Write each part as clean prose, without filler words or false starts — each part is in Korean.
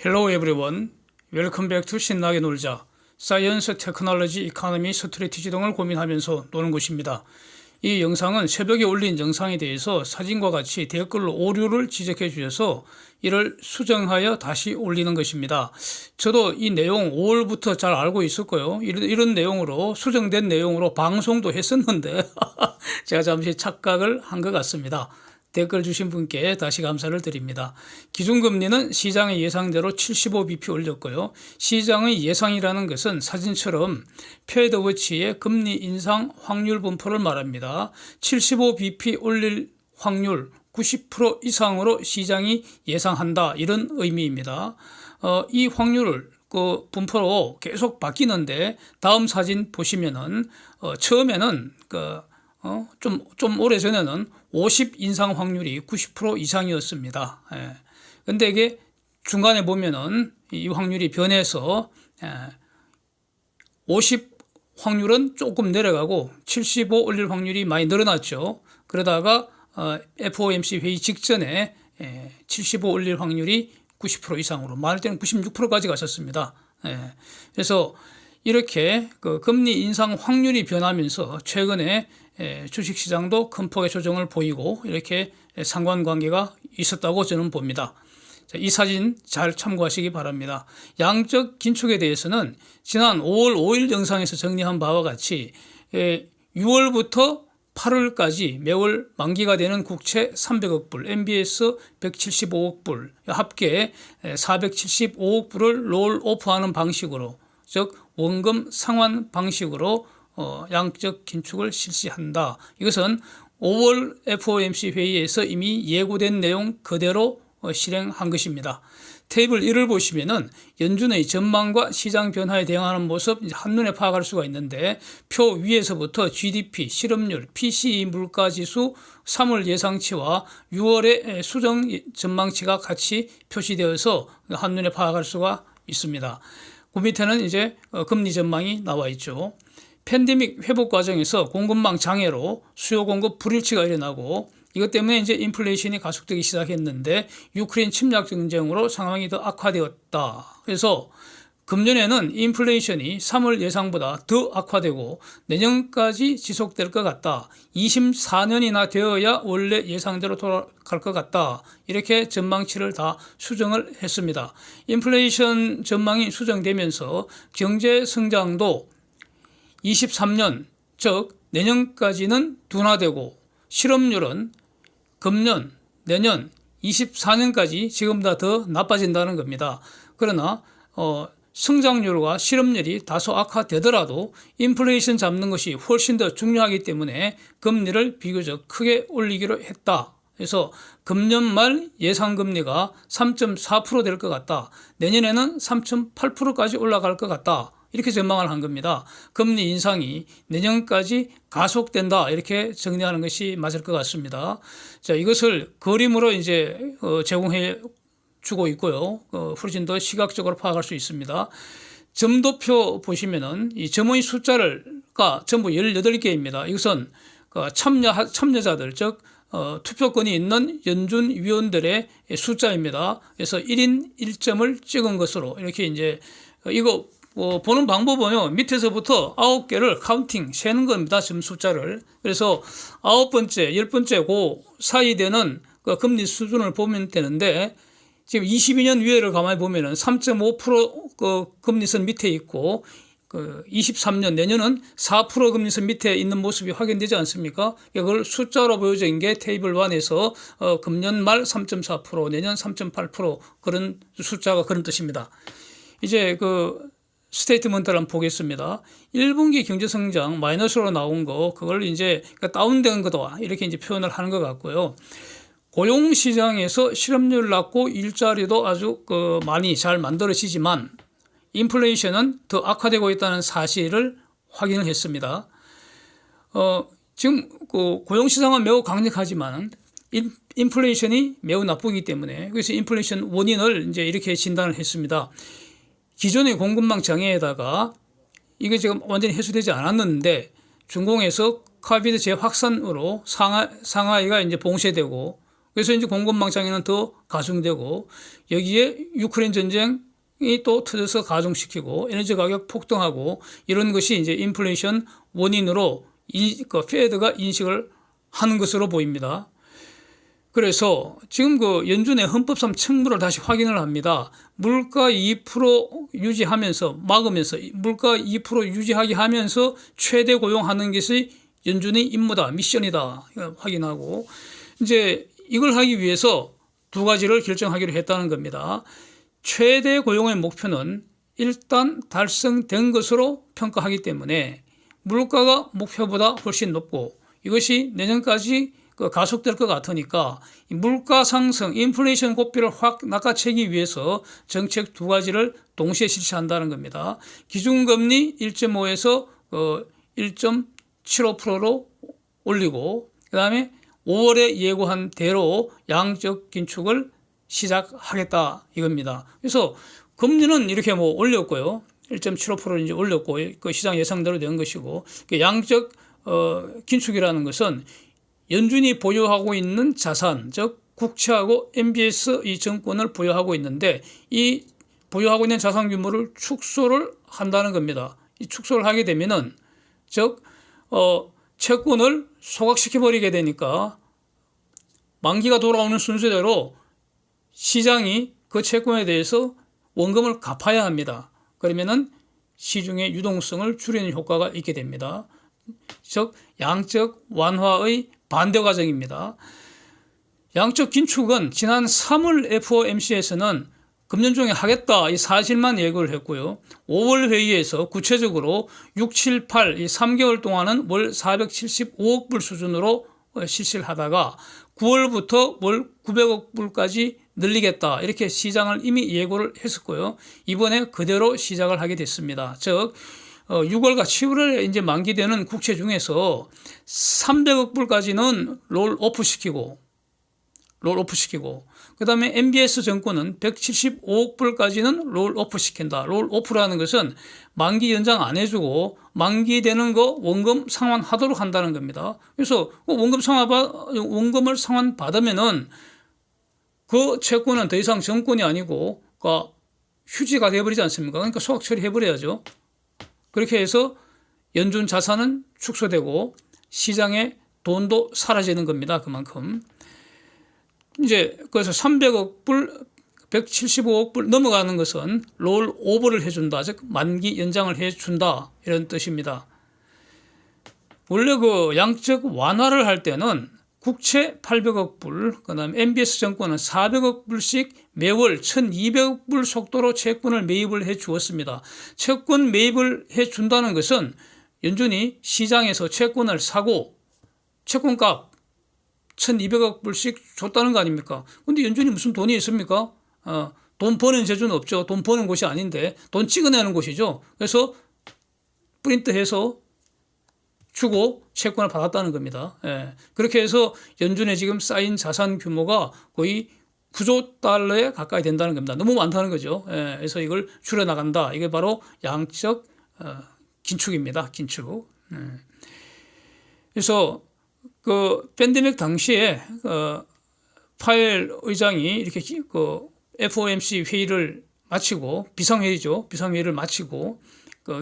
Hello everyone. Welcome back to 신나게 놀자. 사이언스, 테크놀로지, 이코노미, 스트래티지 등을 고민하면서 노는 곳입니다. 이 영상은 새벽에 올린 영상에 대해서 사진과 같이 댓글로 오류를 지적해 주셔서 이를 수정하여 다시 올리는 것입니다. 저도 이 내용 5월부터 잘 알고 있었고요. 이런 내용으로 수정된 내용으로 방송도 했었는데 제가 잠시 착각을 한 것 같습니다. 댓글 주신 분께 다시 감사를 드립니다. 기준금리는 시장의 예상대로 75bp 올렸고요. 시장의 예상이라는 것은 사진처럼 패드워치의 금리 인상 확률 분포를 말합니다. 75bp 올릴 확률 90% 이상으로 시장이 예상한다, 이런 의미입니다. 이 확률을 분포로 계속 바뀌는데, 다음 사진 보시면은 처음에는 좀 오래전에는 50 인상 확률이 90% 이상이었습니다. 근데 이게 중간에 보면은 이 확률이 변해서 50 확률은 조금 내려가고 75 올릴 확률이 많이 늘어났죠. 그러다가 FOMC 회의 직전에 75 올릴 확률이 90% 이상으로, 많을 때는 96%까지 갔었습니다. 그래서 이렇게 금리 인상 확률이 변하면서 최근에 주식시장도 큰 폭의 조정을 보이고 이렇게 상관관계가 있었다고 저는 봅니다. 이 사진 잘 참고하시기 바랍니다. 양적 긴축에 대해서는 지난 5월 5일 영상에서 정리한 바와 같이 6월부터 8월까지 매월 만기가 되는 국채 300억 불, MBS 175억 불, 합계 475억 불을 롤오프하는 방식으로, 즉 원금 상환 방식으로 양적 긴축을 실시한다. 이것은 5월 FOMC 회의에서 이미 예고된 내용 그대로 실행한 것입니다. 테이블 1을 보시면은 연준의 전망과 시장 변화에 대응하는 모습 한눈에 파악할 수가 있는데, 표 위에서부터 GDP, 실업률, PCE 물가지수 3월 예상치와 6월의 수정 전망치가 같이 표시되어서 한눈에 파악할 수가 있습니다. 그 밑에는 이제 금리 전망이 나와 있죠. 팬데믹 회복 과정에서 공급망 장애로 수요 공급 불일치가 일어나고, 이것 때문에 이제 인플레이션이 가속되기 시작했는데 유크레인 침략 전쟁으로 상황이 더 악화되었다. 그래서 금년에는 인플레이션이 3월 예상보다 더 악화되고 내년까지 지속될 것 같다. 24년이나 되어야 원래 예상대로 돌아갈 것 같다. 이렇게 전망치를 다 수정을 했습니다. 인플레이션 전망이 수정되면서 경제 성장도 23년, 즉 내년까지는 둔화되고, 실업률은 금년, 내년 24년까지 지금보다 더 나빠진다는 겁니다. 그러나 성장률과 실업률이 다소 악화되더라도 인플레이션 잡는 것이 훨씬 더 중요하기 때문에 금리를 비교적 크게 올리기로 했다. 그래서 금년 말 예상금리가 3.4% 될 것 같다. 내년에는 3.8%까지 올라갈 것 같다. 이렇게 전망을 한 겁니다. 금리 인상이 내년까지 가속된다, 이렇게 정리하는 것이 맞을 것 같습니다. 자, 이것을 그림으로 이제 제공해 주고 있고요. 훨씬 더 시각적으로 파악할 수 있습니다. 점도표 보시면은 이 점의 숫자가 전부 18개입니다. 이것은 참여자들, 즉 투표권이 있는 연준 위원들의 숫자입니다. 그래서 1인 1점을 찍은 것으로 이렇게 이제 이거 보는 방법은요, 밑에서부터 9개를 카운팅, 세는 겁니다. 점 숫자를. 그래서 9번째, 10번째 그 사이 되는 그 금리 수준을 보면 되는데, 지금 22년 위에를 가만히 보면은 3.5% 그 금리선 밑에 있고, 23년 내년은 4% 금리선 밑에 있는 모습이 확인되지 않습니까? 이걸 숫자로 보여진 게 테이블 1에서 금년 말 3.4%, 내년 3.8% 그런 숫자가 그런 뜻입니다. 이제 스테이트먼트를 한번 보겠습니다. 1분기 경제성장 마이너스로 나온 거, 그걸 이제 다운된 거다, 이렇게 이제 표현을 하는 것 같고요. 고용시장에서 실업률 낮고 일자리도 아주 많이 잘 만들어지지만 인플레이션은 더 악화되고 있다는 사실을 확인을 했습니다. 지금 고용시장은 매우 강력하지만 인플레이션이 매우 나쁘기 때문에, 그래서 인플레이션 원인을 이제 이렇게 진단을 했습니다. 기존의 공급망 장애에다가 이게 지금 완전히 해소되지 않았는데 중공에서 코비드 재확산으로 상하이가 이제 봉쇄되고, 그래서 이제 공급망상에는 더 가중되고 여기에 유크레인 전쟁이 또 터져서 가중시키고 에너지 가격 폭등하고 이런 것이 이제 인플레이션 원인으로 그 페드가 인식을 하는 것으로 보입니다. 그래서 지금 그 연준의 헌법상 책무를 다시 확인을 합니다. 물가 2% 유지하면서 막으면서 물가 2% 유지하게 하면서 최대 고용하는 것이 연준의 임무다, 미션이다 확인하고 이제 이걸 하기 위해서 두 가지를 결정하기로 했다는 겁니다. 최대 고용의 목표는 일단 달성된 것으로 평가하기 때문에 물가가 목표보다 훨씬 높고 이것이 내년까지 가속될 것 같으니까 물가 상승, 인플레이션 고삐를 확 낚아채기 위해서 정책 두 가지를 동시에 실시한다는 겁니다. 기준금리 1.5에서 1.75%로 올리고 그다음에 5월에 예고한 대로 양적 긴축을 시작하겠다 이겁니다. 그래서 금리는 이렇게 뭐 올렸고요. 1.75% 이제 올렸고 그 시장 예상대로 된 것이고 양적 긴축이라는 것은 연준이 보유하고 있는 자산, 즉 국채하고 MBS 이 정권을 보유하고 있는데 이 보유하고 있는 자산 규모를 축소를 한다는 겁니다. 이 축소를 하게 되면은 즉 채권을 소각시켜 버리게 되니까 만기가 돌아오는 순서대로 시장이 그 채권에 대해서 원금을 갚아야 합니다. 그러면은 시중의 유동성을 줄이는 효과가 있게 됩니다. 즉 양적 완화의 반대 과정입니다. 양적 긴축은 지난 3월 FOMC에서는 금년 중에 하겠다 이 사실만 예고를 했고요. 5월 회의에서 구체적으로 6, 7, 8 이 3개월 동안은 월 475억 불 수준으로 실시를 하다가 9월부터 월 900억 불까지 늘리겠다 이렇게 시장을 이미 예고를 했었고요. 이번에 그대로 시작을 하게 됐습니다. 즉 6월과 7월에 이제 만기되는 국채 중에서 300억 불까지는 롤오프 시키고 그다음에 MBS 정권은 175억 불까지는 롤오프 시킨다. 롤오프라는 것은 만기 연장 안 해주고 만기되는 거 원금 상환하도록 한다는 겁니다. 그래서 원금을 상환받으면은 그 채권은 더 이상 정권이 아니고 그러니까 휴지가 돼버리지 않습니까? 그러니까 소각 처리해버려야죠. 그렇게 해서 연준 자산은 축소되고 시장의 돈도 사라지는 겁니다. 그만큼. 이제 그래서 300억 불, 175억 불 넘어가는 것은 롤 오버를 해준다. 즉 만기 연장을 해준다. 이런 뜻입니다. 원래 그 양적 완화를 할 때는 국채 800억 불, 그다음에 MBS 정권은 400억 불씩 매월 1,200억 불 속도로 채권을 매입을 해 주었습니다. 채권 매입을 해 준다는 것은 연준이 시장에서 채권을 사고 채권값 1,200억 불씩 줬다는 거 아닙니까? 근데 연준이 무슨 돈이 있습니까? 돈 버는 재주는 없죠. 돈 버는 곳이 아닌데 돈 찍어내는 곳이죠. 그래서 프린트해서 주고 채권을 받았다는 겁니다. 예. 그렇게 해서 연준에 지금 쌓인 자산 규모가 거의 9조 달러에 가까이 된다는 겁니다. 너무 많다는 거죠. 예. 그래서 이걸 줄여나간다. 이게 바로 양적 긴축입니다. 긴축. 예. 그래서 그 팬데믹 당시에 파웰 의장이 이렇게 그 FOMC 회의를 마치고 비상회의죠. 비상회의를 마치고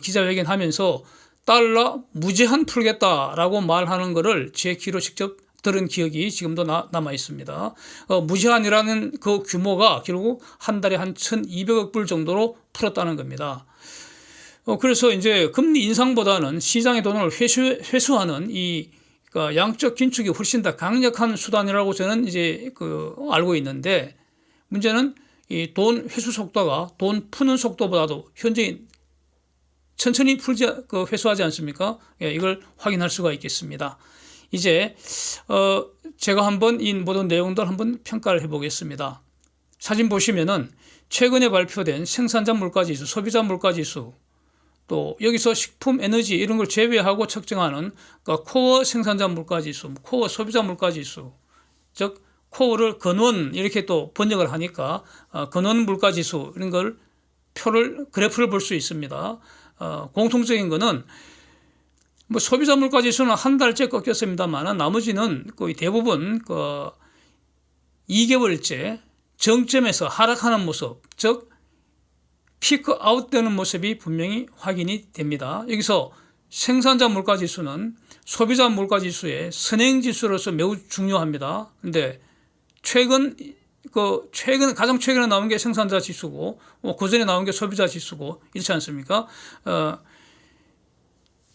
기자회견하면서 달러 무제한 풀겠다라고 말하는 것을 제 귀로 직접 들은 기억이 지금도 남아 있습니다. 무제한이라는 그 규모가 결국 한 달에 한 1,200억 불 정도로 풀었다는 겁니다. 그래서 이제 금리 인상보다는 시장의 돈을 회수하는 이 그러니까 양적 긴축이 훨씬 더 강력한 수단이라고 저는 이제 알고 있는데 문제는 이 돈 회수 속도가 돈 푸는 속도보다도 현재 천천히 회수하지 않습니까? 예, 이걸 확인할 수가 있겠습니다. 이제 제가 한번 이 모든 내용들 한번 평가를 해보겠습니다. 사진 보시면은 최근에 발표된 생산자 물가지수, 소비자 물가지수, 또 여기서 식품, 에너지 이런 걸 제외하고 측정하는 그러니까 코어 생산자 물가지수, 코어 소비자 물가지수, 즉 코어를 근원 이렇게 또 번역을 하니까 근원 물가지수 이런 걸 그래프를 볼 수 있습니다. 공통적인 거는 뭐 소비자 물가지수는 한 달째 꺾였습니다만 나머지는 거의 대부분 2개월째 정점에서 하락하는 모습, 즉 피크 아웃되는 모습이 분명히 확인이 됩니다. 여기서 생산자 물가지수는 소비자 물가지수의 선행지수로서 매우 중요합니다. 근데 가장 최근에 나온 게 생산자 지수고, 그 전에 나온 게 소비자 지수고, 이렇지 않습니까?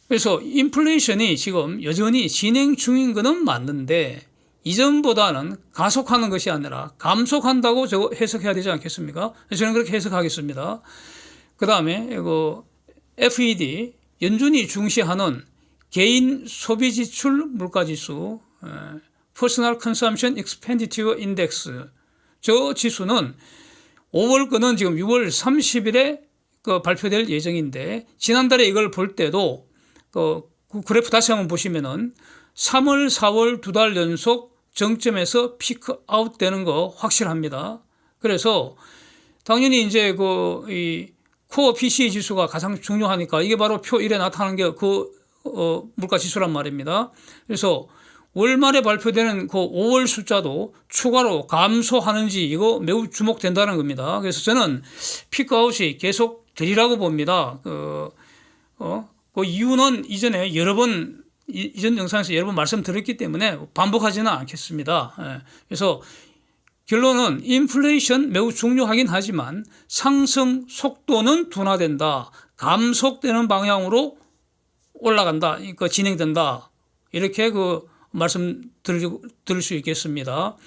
그래서 인플레이션이 지금 여전히 진행 중인 것은 맞는데, 이전보다는 가속하는 것이 아니라 감속한다고 해석해야 되지 않겠습니까? 저는 그렇게 해석하겠습니다. 그 다음에 FED, 연준이 중시하는 개인 소비 지출 물가지수, Personal Consumption Expenditure Index, 저 지수는 5월 거는 지금 6월 30일에 발표될 예정인데, 지난달에 이걸 볼 때도 그 그래프 다시 한번 보시면은 3월, 4월 2달 연속 정점에서 피크 아웃 되는 거 확실합니다. 그래서 당연히 이제 이 코어 PCE 지수가 가장 중요하니까 이게 바로 표 1에 나타나는 게 물가 지수란 말입니다. 그래서 월말에 발표되는 그 5월 숫자도 추가로 감소하는지 이거 매우 주목된다는 겁니다. 그래서 저는 피크 아웃이 계속 되리라고 봅니다. 그 이유는 이전에 이전 영상에서 여러 번 말씀드렸기 때문에 반복하지는 않겠습니다. 그래서 결론은 인플레이션 매우 중요하긴 하지만 상승 속도는 둔화된다. 감속되는 방향으로 올라간다. 진행된다. 이렇게 들을 수 있겠습니다.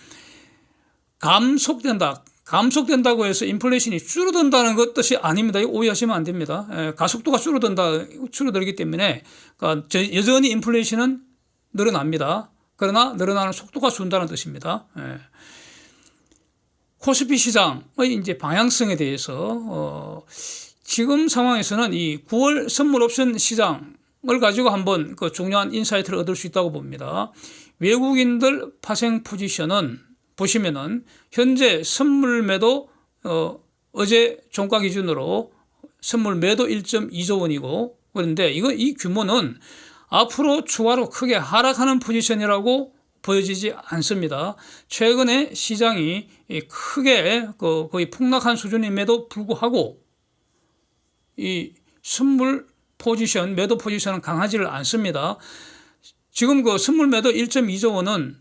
감속된다고 해서 인플레이션이 줄어든다는 것 뜻이 아닙니다. 오해하시면 안 됩니다. 가속도가 줄어들기 때문에 여전히 인플레이션은 늘어납니다. 그러나 늘어나는 속도가 준다는 뜻입니다. 코스피 시장의 이제 방향성에 대해서 지금 상황에서는 이 9월 선물 옵션 시장을 가지고 한번 중요한 인사이트를 얻을 수 있다고 봅니다. 외국인들 파생 포지션은 보시면은 현재 선물 매도 어제 종가 기준으로 선물 매도 1.2조 원이고, 그런데 이 규모는 앞으로 추가로 크게 하락하는 포지션이라고 보여지지 않습니다. 최근에 시장이 크게 거의 폭락한 수준임에도 불구하고 이 선물 포지션, 매도 포지션은 강하지를 않습니다. 지금 선물 매도 1.2조 원은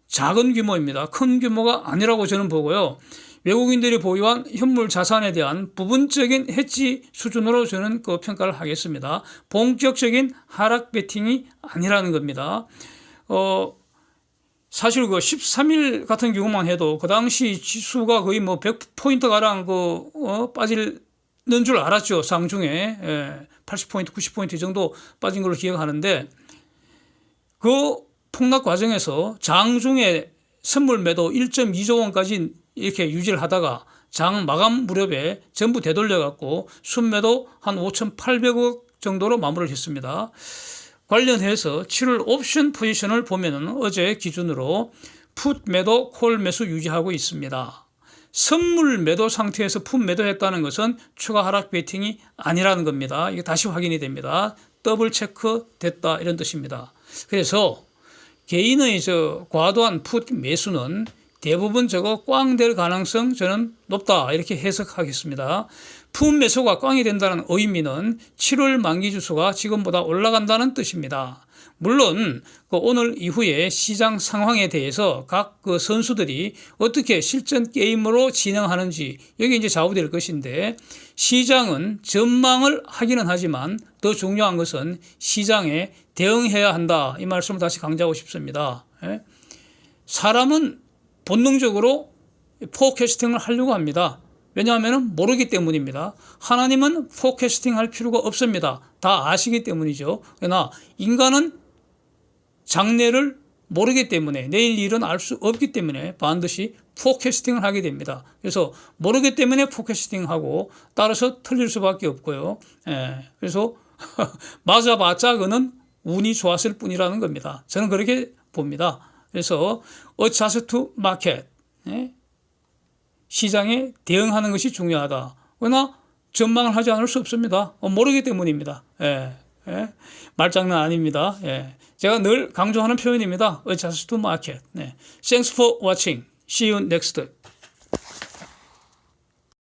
작은 규모입니다. 큰 규모가 아니라고 저는 보고요. 외국인들이 보유한 현물 자산에 대한 부분적인 해지 수준으로 저는 평가를 하겠습니다. 본격적인 하락 배팅이 아니라는 겁니다. 사실 13일 같은 경우만 해도 그 당시 지수가 거의 100포인트 가량 빠지는 줄 알았죠. 상중에 80포인트, 90포인트 정도 빠진 걸로 기억하는데, 폭락 과정에서 장중에 선물 매도 1.2조 원까지 이렇게 유지를 하다가 장 마감 무렵에 전부 되돌려갖고 순매도 한 5,800억 정도로 마무리를 했습니다. 관련해서 7월 옵션 포지션을 보면은 어제 기준으로 풋 매도, 콜 매수 유지하고 있습니다. 선물 매도 상태에서 풋 매도했다는 것은 추가 하락 베팅이 아니라는 겁니다. 이게 다시 확인이 됩니다. 더블 체크 됐다 이런 뜻입니다. 그래서 개인의 과도한 풋 매수는 대부분 꽝 될 가능성 저는 높다 이렇게 해석하겠습니다. 풋 매수가 꽝이 된다는 의미는 7월 만기 지수가 지금보다 올라간다는 뜻입니다. 물론 오늘 이후에 시장 상황에 대해서 각 선수들이 어떻게 실전 게임으로 진행하는지 여기 이제 좌우될 것인데, 시장은 전망을 하기는 하지만 더 중요한 것은 시장에 대응해야 한다. 이 말씀을 다시 강조하고 싶습니다. 사람은 본능적으로 포캐스팅을 하려고 합니다. 왜냐하면 모르기 때문입니다. 하나님은 포캐스팅 할 필요가 없습니다. 다 아시기 때문이죠. 그러나 인간은 장래를 모르기 때문에, 내일 일은 알 수 없기 때문에 반드시 포캐스팅을 하게 됩니다. 그래서 모르기 때문에 포캐스팅하고 따라서 틀릴 수밖에 없고요. 그래서 맞아봤자 그는 운이 좋았을 뿐이라는 겁니다. 저는 그렇게 봅니다. 그래서 adjust to market, 시장에 대응하는 것이 중요하다. 그러나 전망을 하지 않을 수 없습니다. 모르기 때문입니다. 말장난 아닙니다. 제가 늘 강조하는 표현입니다. adjust to market. Thanks for watching. See you next